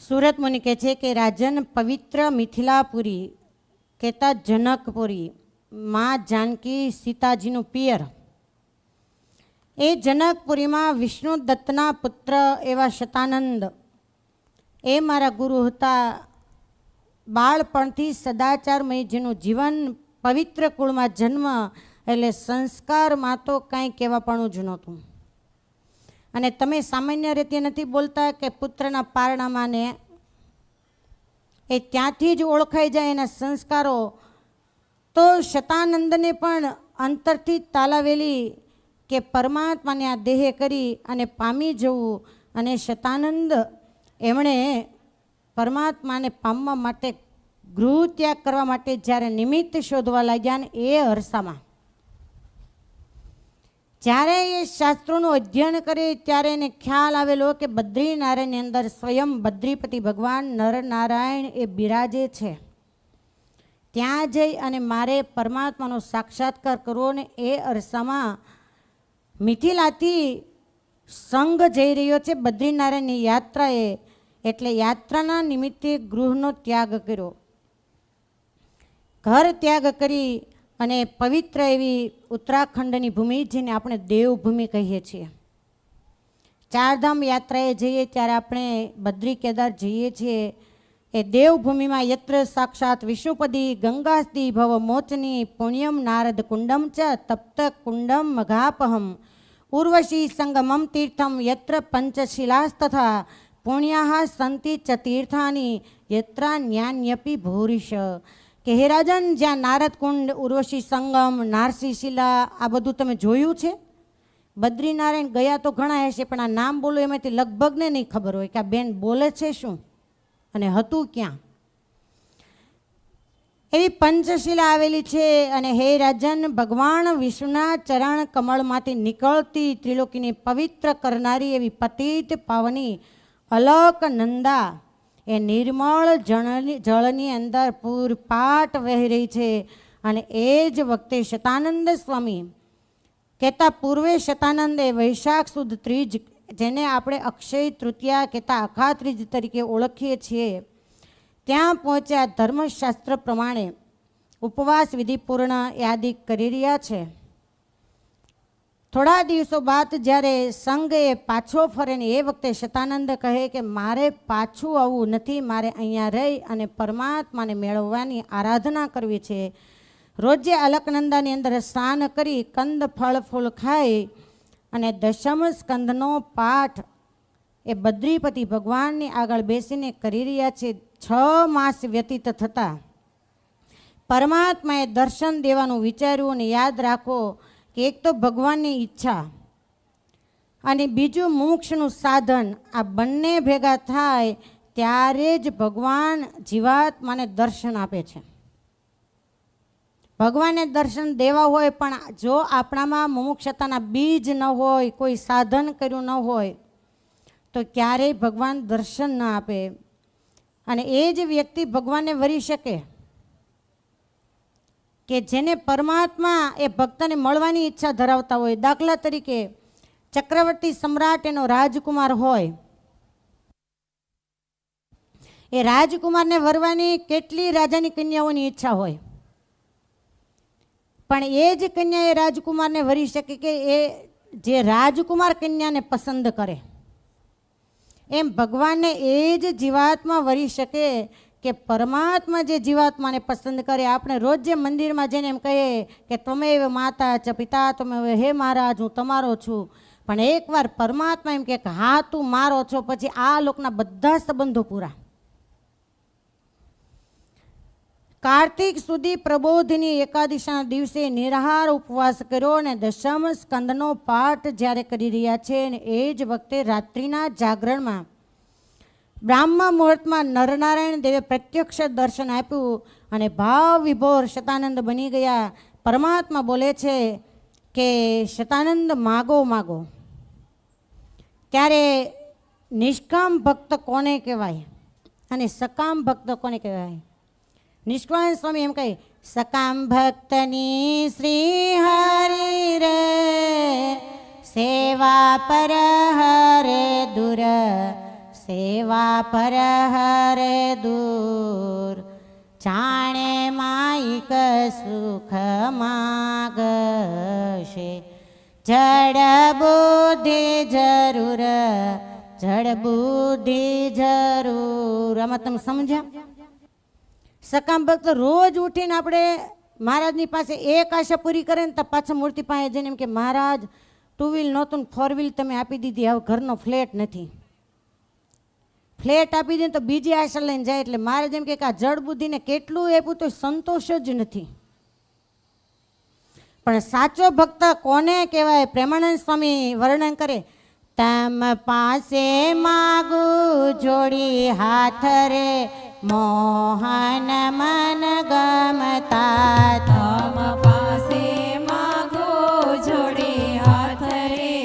સુરત મુનિ કહે છે કે રાજન પવિત્ર મિથિલાપુરી કહેતા જનકપુરી માં જાનકી સીતાજીનું પિયર, એ જનકપુરીમાં વિષ્ણુ દત્તના પુત્ર એવા શતાનંદ એ મારા ગુરુ હતા. બાળપણથી સદાચારમય જેનું જીવન, પવિત્ર કુળમાં જન્મ, એટલે સંસ્કારમાં તો કાંઈ કહેવાપણું જ નહોતું. અને તમે સામાન્ય રીતે નથી બોલતા કે પુત્રના પારણામાં ને એ ત્યાંથી જ ઓળખાઈ જાય એના સંસ્કારો. તો શતાનંદને પણ અંતરથી તાલાવેલી કે પરમાત્માને આ દેહ કરી અને પામી જવું. અને શતાનંદ એમણે પરમાત્માને પામવા માટે ગૃહ ત્યાગ કરવા માટે જ્યારે નિમિત્ત શોધવા લાગ્યા ને એ અરસામાં જ્યારે એ શાસ્ત્રોનું અધ્યયન કરે ત્યારે એને ખ્યાલ આવેલો કે બદ્રીનારાયણની અંદર સ્વયં બદ્રીપતિ ભગવાન નરનારાયણ એ બિરાજે છે. ત્યાં જઈ અને મારે પરમાત્માનો સાક્ષાત્કાર કરવો ને એ અરસામાં મિથિલાથી સંઘ જઈ રહ્યો છે બદ્રીનારાયણની યાત્રાએ. એટલે યાત્રાના નિમિત્તે ગૃહનો ત્યાગ કર્યો. ઘર ત્યાગ કરી અને પવિત્ર એવી ઉત્તરાખંડની ભૂમિ, જેને આપણે દેવભૂમિ કહીએ છીએ. ચારધામ યાત્રાએ જઈએ ત્યારે આપણે બદ્રી કેદાર જઈએ છીએ. એ દેવભૂમિમાં યત્ર સાક્ષાત વિષ્ણુપદી ગંગાસ્તી ભવ મોચની પુણ્યમ નારદ કુંડમ ચ તપ્ત કુંડમ મઘાપહમ ઉર્વશી સંગમમ તીર્થમ યત્ર પંચશિલાસ્તથા પુણ્યા સંતિ ચ તીર્થાની યત્રા ન્યાન્યપી ભૂરિશ. કે હે રાજન, જ્યાં નારદ કુંડ, ઉર્વશી સંગમ, નારસી શિલા, આ બધું તમે જોયું છે? બદ્રીનારાયણ ગયા તો ઘણા હશે, પણ આ નામ બોલો એમાંથી લગભગને નહીં ખબર હોય કે આ બેન બોલે છે શું અને હતું ક્યાં. એવી પંચશિલા આવેલી છે. અને હે રાજન, ભગવાન વિષ્ણુના ચરણ કમળમાંથી નીકળતી ત્રિલોકીને પવિત્ર કરનારી એવી પતિત પાવની અલક નંદા એ નિર્મળ જળની અંદર પૂરપાટ વહી રહી છે. અને એ જ વખતે શતાનંદ સ્વામી કહેતા, પૂર્વે શતાનંદ એ વૈશાખ સુદ ત્રીજ, જેને આપણે અક્ષય તૃતીયા કહેતા અખા ત્રીજ તરીકે ઓળખીએ છીએ, ત્યાં પહોંચ્યા. ધર્મશાસ્ત્ર પ્રમાણે ઉપવાસ વિધિપૂર્ણ યાદી કરી રહ્યા છે. થોડા દિવસો બાદ જ્યારે સંઘ એ પાછો ફરે ને એ વખતે શતાનંદ કહે કે મારે પાછું આવવું નથી, મારે અહીંયા રહી અને પરમાત્માને મેળવવાની આરાધના કરવી છે. રોજે અલકનંદાની અંદર સ્નાન કરી કંદ ફળ ફૂલ ખાઈ અને દશમ સ્કંદનો પાઠ એ બદ્રીપતિ ભગવાનની આગળ બેસીને કરી રહ્યા છે. 6 માસ વ્યતીત થતા પરમાત્માએ દર્શન દેવાનું વિચાર્યું. અને યાદ રાખો કે એક તો ભગવાનની ઈચ્છા અને બીજું મોક્ષનું સાધન, આ બંને ભેગા થાય ત્યારે જ ભગવાન જીવાત્માને દર્શન આપે છે. ભગવાનને દર્શન દેવા હોય, પણ જો આપણામાં મુમુક્ષતાના બીજ ન હોય, કોઈ સાધન કર્યું ન હોય, તો ક્યારેય ભગવાન દર્શન ન આપે. અને એ જ વ્યક્તિ ભગવાનને વરી શકે કે જેને પરમાત્મા એ ભક્તને મળવાની ઈચ્છા ધરાવતા હોય. દાખલા તરીકે ચક્રવર્તી સમ્રાટ એનો રાજકુમાર હોય, એ રાજકુમારને વરવાની કેટલી રાજાની કન્યાઓની ઈચ્છા હોય, પણ એ જ કન્યા એ રાજકુમારને વરી શકે કે એ જે રાજકુમાર કન્યાને પસંદ કરે. એમ ભગવાનને એ જ જીવાત્મા વરી શકે કે પરમાત્મા જે જીવાત્માને પસંદ કરે. આપણે રોજ જે મંદિરમાં જઈને એમ કહીએ કે તમે હવે માતા ચ પિતા, તમે હવે હે મહારાજ હું તમારો છું, પણ એકવાર પરમાત્મા એમ કે હા તું મારો છો, પછી આ લોકના બધા સંબંધો પૂરા. કાર્તિક સુધી પ્રબોધની એકાદશીના દિવસે નિરાહાર ઉપવાસ કર્યો અને દશમ સ્કંદનો પાઠ જ્યારે કરી રહ્યા છે, અને એ જ વખતે રાત્રિના જાગરણમાં બ્રાહ્મ મુહૂર્તમાં નરનારાયણ દેવે પ્રત્યક્ષ દર્શન આપ્યું અને ભાવ વિભોર શતાનંદ બની ગયા. પરમાત્મા બોલે છે કે શતાનંદ માગો માગો. ત્યારે નિષ્કામ ભક્ત કોને કહેવાય અને સકામ ભક્ત કોને કહેવાય? નિષ્કામ સ્વામી એમ કહે, સકામ ભક્તની શ્રી હરિ રે સેવા પર હરે દુર સેવા પર હરે દૂર જાણે માઈક સુખ માગશે જડ બુદ્ધિ જરૂર જડ બુદ્ધિ જરૂર. આમાં તમે સમજ્યા? સકામ ભક્ત રોજ ઉઠીને આપણે મહારાજની પાસે એક આશા પૂરી કરે ને તો પાછા મૂર્તિ પાસે જઈને એમ કે મહારાજ 2 વ્હીલ નહોતું ને 4 વ્હીલ તમે આપી દીધી, હવે ઘરનો ફ્લેટ નથી. ફ્લેટ આપી દે તો બીજી આશા લઈને જાય. એટલે મહારાજ એમ કે આ જડ બુદ્ધિને કેટલું આપ્યું તો સંતોષ જ નથી. પણ સાચો ભક્ત કોને કહેવાય? પ્રેમાનંદ સ્વામી વર્ણન કરે, તમ પાસે માગું જોડી હાથ રે મોહન મન ગમતા. તમ પાસે માગો જોડી હાથ રે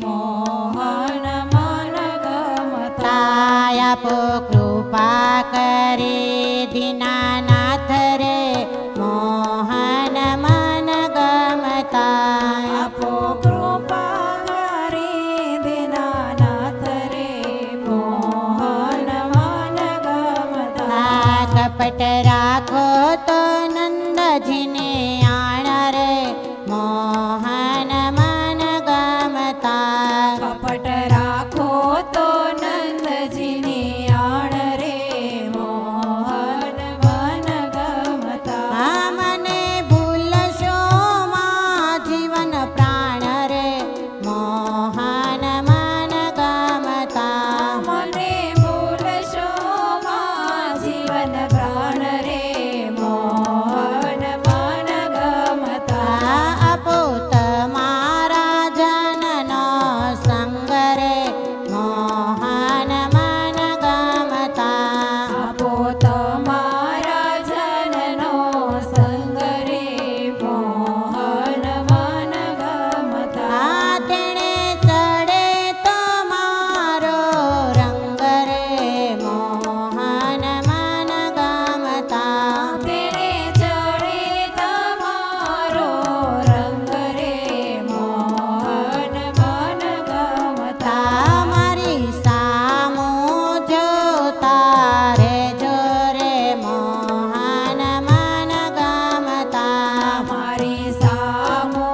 મોહન મન ગમતા. આપો કૃપા કરી દીનાનાથ રે મોહન મન ગમતા. આપો કૃપા કરી દીનાનાથ રે મોહન મન ગમતા. કપટ રાખો તો નંદજીને આણ રે મોહન મન ગમતા. કપટ રાખો તો નંદજીની આણ રે મોહન મન ગમતા. મને ભૂલશો માં જીવન પ્રાણ રે મોહન મન ગમતા. મને ભૂલશો માં જીવન પ્રાણ રે મોહન મન ગમતા. આપો તમારા જનનો સંગ રે મોહન મન ગમતા. આપો તમારા જનનો સંગ રે મોહન મન ગમતા. તેણે ચડે તમારો રંગ રે મોહન મન ગમતા. તેણે ચડે તમારો રંગ રે મોહન મન ગમતા. મારી સામો જોતા રે જોરે મોહન મન ગમતા. મારી સામો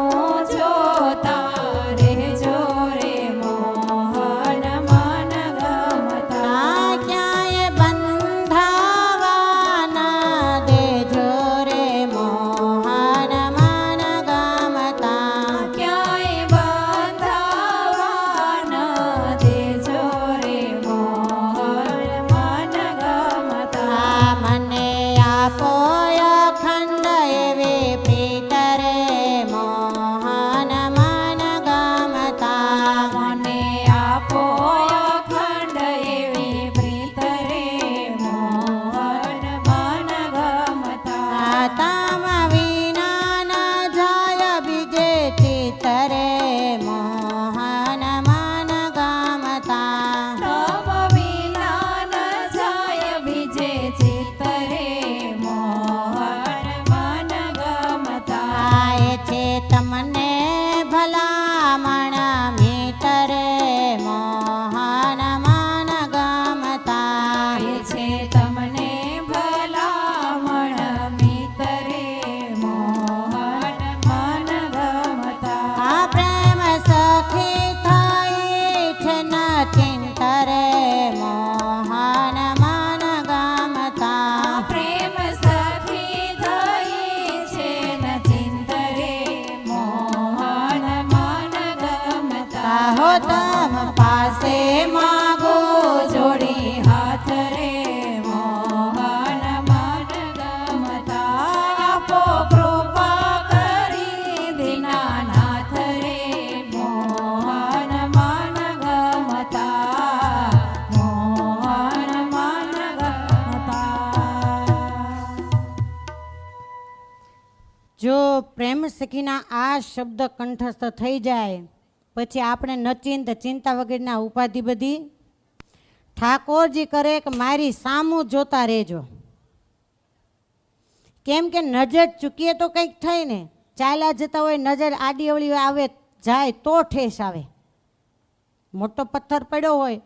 જોતા રહેજો રે મોહન મન ગમતા. ક્યાંય બંધાવા ના દેજો રે મોહન મન ગમતા. ક્યાંય બંધાવા ન દેજો રે મોહન મન ગમતા. મને આપો અખંડ એવી પ્રીત રે મોહન મન ગમતા. મને આપો અખંડ એવી પ્રીત રે મોહન મન ગમતા. તમ વિના ન જાય બીજે ચિત્ત રે મોહન મન ગમતા. તમ વિના ન જાય બીજે ચિત્ત રે મોહન મન ગમતા. એ છે તમને ભલામણ મિત રે મોહન મન ગમતા. એ છે તમને ભલામણ મિત રે મોહન મન ગમતા. પ્રેમ સખી થઈ છે ન ચિંત રે મોહન મન ગમતા. પ્રેમ સખી થઈ છે ન ચિંત રે મોહન મન ગમતા. હો તમ પાસે માગો જોડી હાથ રે મોહન મન ગમતા. આપો કૃપા કરી દીનાનાથ રે મોહન મન ગમતા. મોહન મન ગમતા. જો પ્રેમ સખીના આ શબ્દ કંઠસ્થ થઈ જાય પછી આપણે નચિંત ચિંતા વગેરેના ઉપાધિ બધી ઠાકોરજી કરે કે મારી સામું જોતા રહેજો. કેમ કે નજર ચૂકીએ તો કંઈક થાય ને. ચાલ્યા જતા હોય નજર આડી અવળી આવે જાય તો ઠેસ આવે. મોટો પથ્થર પડ્યો હોય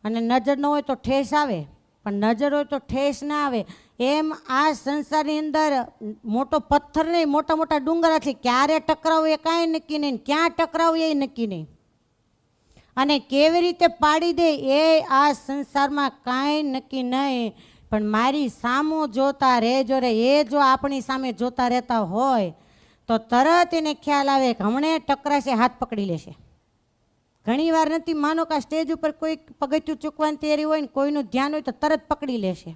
અને નજર ન હોય તો ઠેસ આવે, પણ નજર હોય તો ઠેસ ના આવે. એમ આ સંસારની અંદર મોટો પથ્થર નહીં, મોટા મોટા ડુંગરા છે, ક્યારે ટકરાવું એ કાંઈ નક્કી નહીં, ક્યાં ટકરાવું એ નક્કી નહીં, અને કેવી રીતે પાડી દે એ આ સંસારમાં કાંઈ નક્કી નહીં. પણ મારી સામું જોતા રહેજો રે, એ જો આપણી સામે જોતા રહેતા હોય તો તરત એને ખ્યાલ આવે કે હમણે ટકરાશે, હાથ પકડી લેશે. ઘણી વાર નથી, માનો કે આ સ્ટેજ ઉપર કોઈ પગથિયું ચૂકવાની તૈયારી હોય ને કોઈનું ધ્યાન હોય તો તરત પકડી લેશે.